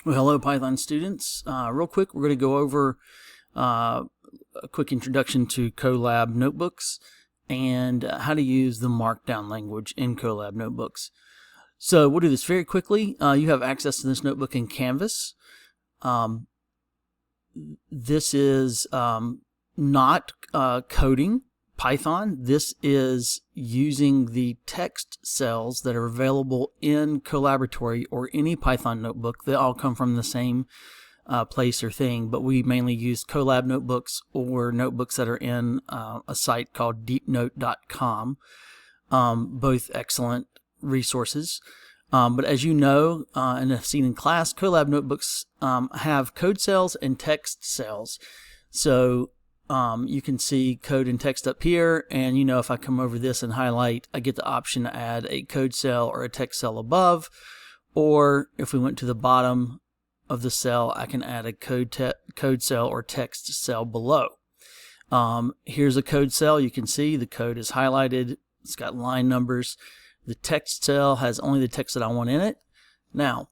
Well, hello Python students. Real quick, we're going to go over a quick introduction to Colab notebooks and how to use the Markdown language in Colab notebooks. So we'll do this very quickly. You have access to this notebook in Canvas. This is not coding Python. This is using the text cells that are available in Colaboratory or any Python notebook. They all come from the same place or thing, but we mainly use Colab notebooks or notebooks that are in a site called Deepnote.com. Both excellent resources. But as you know, and have seen in class, Colab notebooks have code cells and text cells. So you can see code and text up here, and if I come over this and highlight, I get the option to add a code cell or a text cell above, or if we went to the bottom of the cell, I can add a code cell or text cell below. Here's a code cell. You can see the code is highlighted. It's got line numbers. The text cell has only the text that I want in it. Now,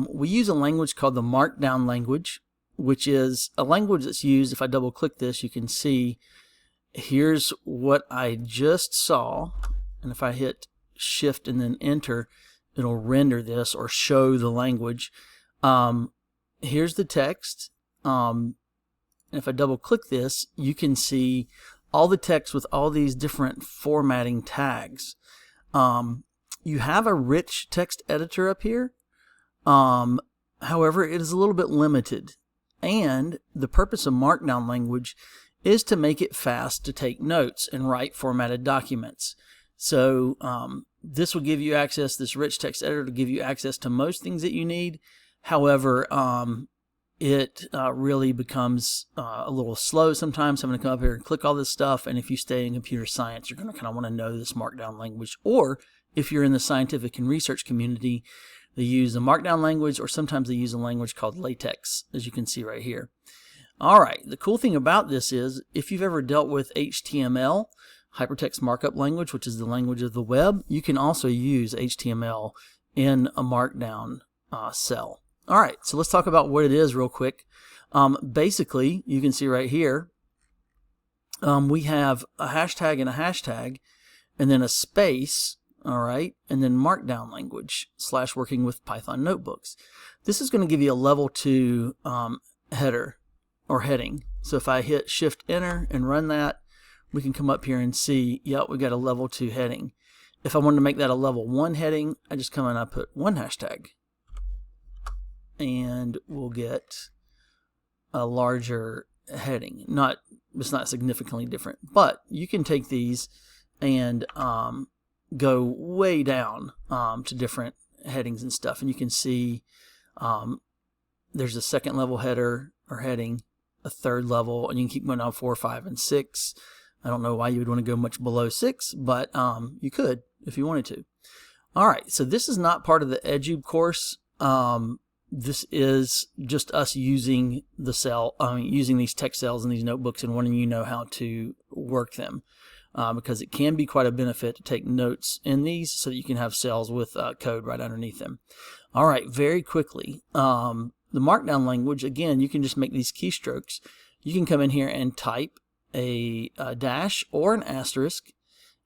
we use a language called the Markdown language, which is a language that's used. If I double click this, you can see here's what I just saw, and if I hit shift and then enter, it'll render this or show the language. Here's the text, and if I double click this, you can see all the text with all these different formatting tags. You have a rich text editor up here. However, it is a little bit limited. And the purpose of Markdown language is to make it fast to take notes and write formatted documents. So this will give you access, this rich text editor will give you access to most things that you need. However, it really becomes a little slow sometimes. I'm going to come up here and click all this stuff, and if you stay in computer science, you're going to kind of want to know this Markdown language. Or if you're in the scientific and research community, they use the Markdown language, or sometimes they use a language called LaTeX, as you can see right here. All right, the cool thing about this is if you've ever dealt with HTML, Hypertext Markup Language, which is the language of the web, you can also use HTML in a Markdown cell. All right, so let's talk about what it is real quick. Basically, you can see right here, we have a hashtag and a hashtag, and then a space, all right, and then Markdown language / working with Python notebooks. This is going to give you a level 2 header or heading. So if I hit shift enter and run that, we can come up here and see, yep, we got a level 2 heading. If I wanted to make that a level 1 heading, I just come in and I put one hashtag, and we'll get a larger heading. It's not significantly different, but you can take these and go way down to different headings and stuff, and you can see there's a second level header or heading, a third level, and you can keep going down 4, 5, and 6. I don't know why you would want to go much below 6, but you could if you wanted to. All right, so this is not part of the Edu course. This is just us using using these text cells in these notebooks and wanting you to know how to work them. Because it can be quite a benefit to take notes in these so that you can have cells with code right underneath them. All right, very quickly, the Markdown language, again, you can just make these keystrokes. You can come in here and type a dash or an asterisk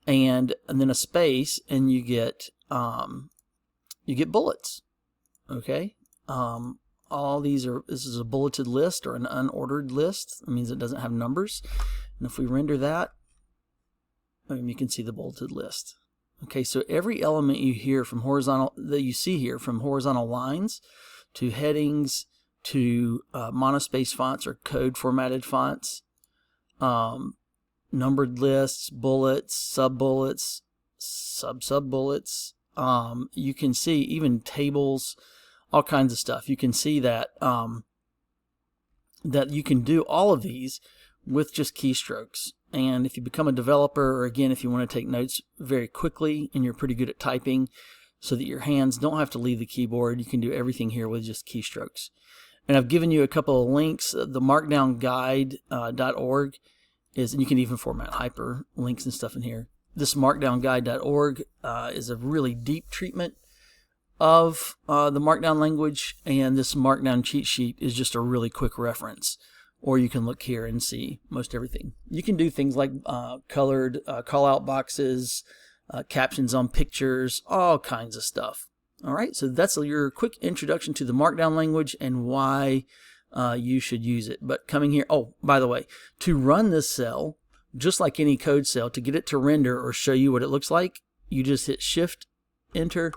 and then a space, and you get bullets. Okay, all these this is a bulleted list or an unordered list. That means it doesn't have numbers. And if we render that, you can see the bulleted list. Okay, so every element you see here, from horizontal lines to headings to monospace fonts or code formatted fonts, numbered lists, bullets, sub-bullets, sub-sub-bullets, you can see even tables, all kinds of stuff. You can see that that you can do all of these with just keystrokes. And if you become a developer, or again, if you want to take notes very quickly and you're pretty good at typing so that your hands don't have to leave the keyboard, you can do everything here with just keystrokes. And I've given you a couple of links. The markdownguide.org is, and you can even format hyperlinks and stuff in here. This markdownguide.org is a really deep treatment of the Markdown language, and this Markdown cheat sheet is just a really quick reference. Or you can look here and see most everything. You can do things like colored call-out boxes, captions on pictures, all kinds of stuff. All right, so that's your quick introduction to the Markdown language and why you should use it. But coming here, oh, by the way, to run this cell, just like any code cell, to get it to render or show you what it looks like, you just hit Shift, Enter,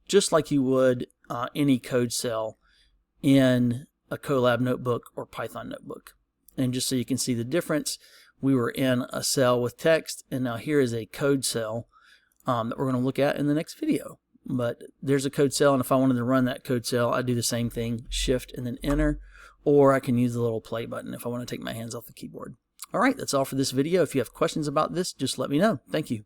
just like you would any code cell in a Colab notebook or Python notebook. And just so you can see the difference, we were in a cell with text, and now here is a code cell that we're going to look at in the next video. But there's a code cell, and if I wanted to run that code cell, I do the same thing, Shift and then Enter, or I can use the little play button if I want to take my hands off the keyboard. All right, that's all for this video. If you have questions about this, just let me know. Thank you.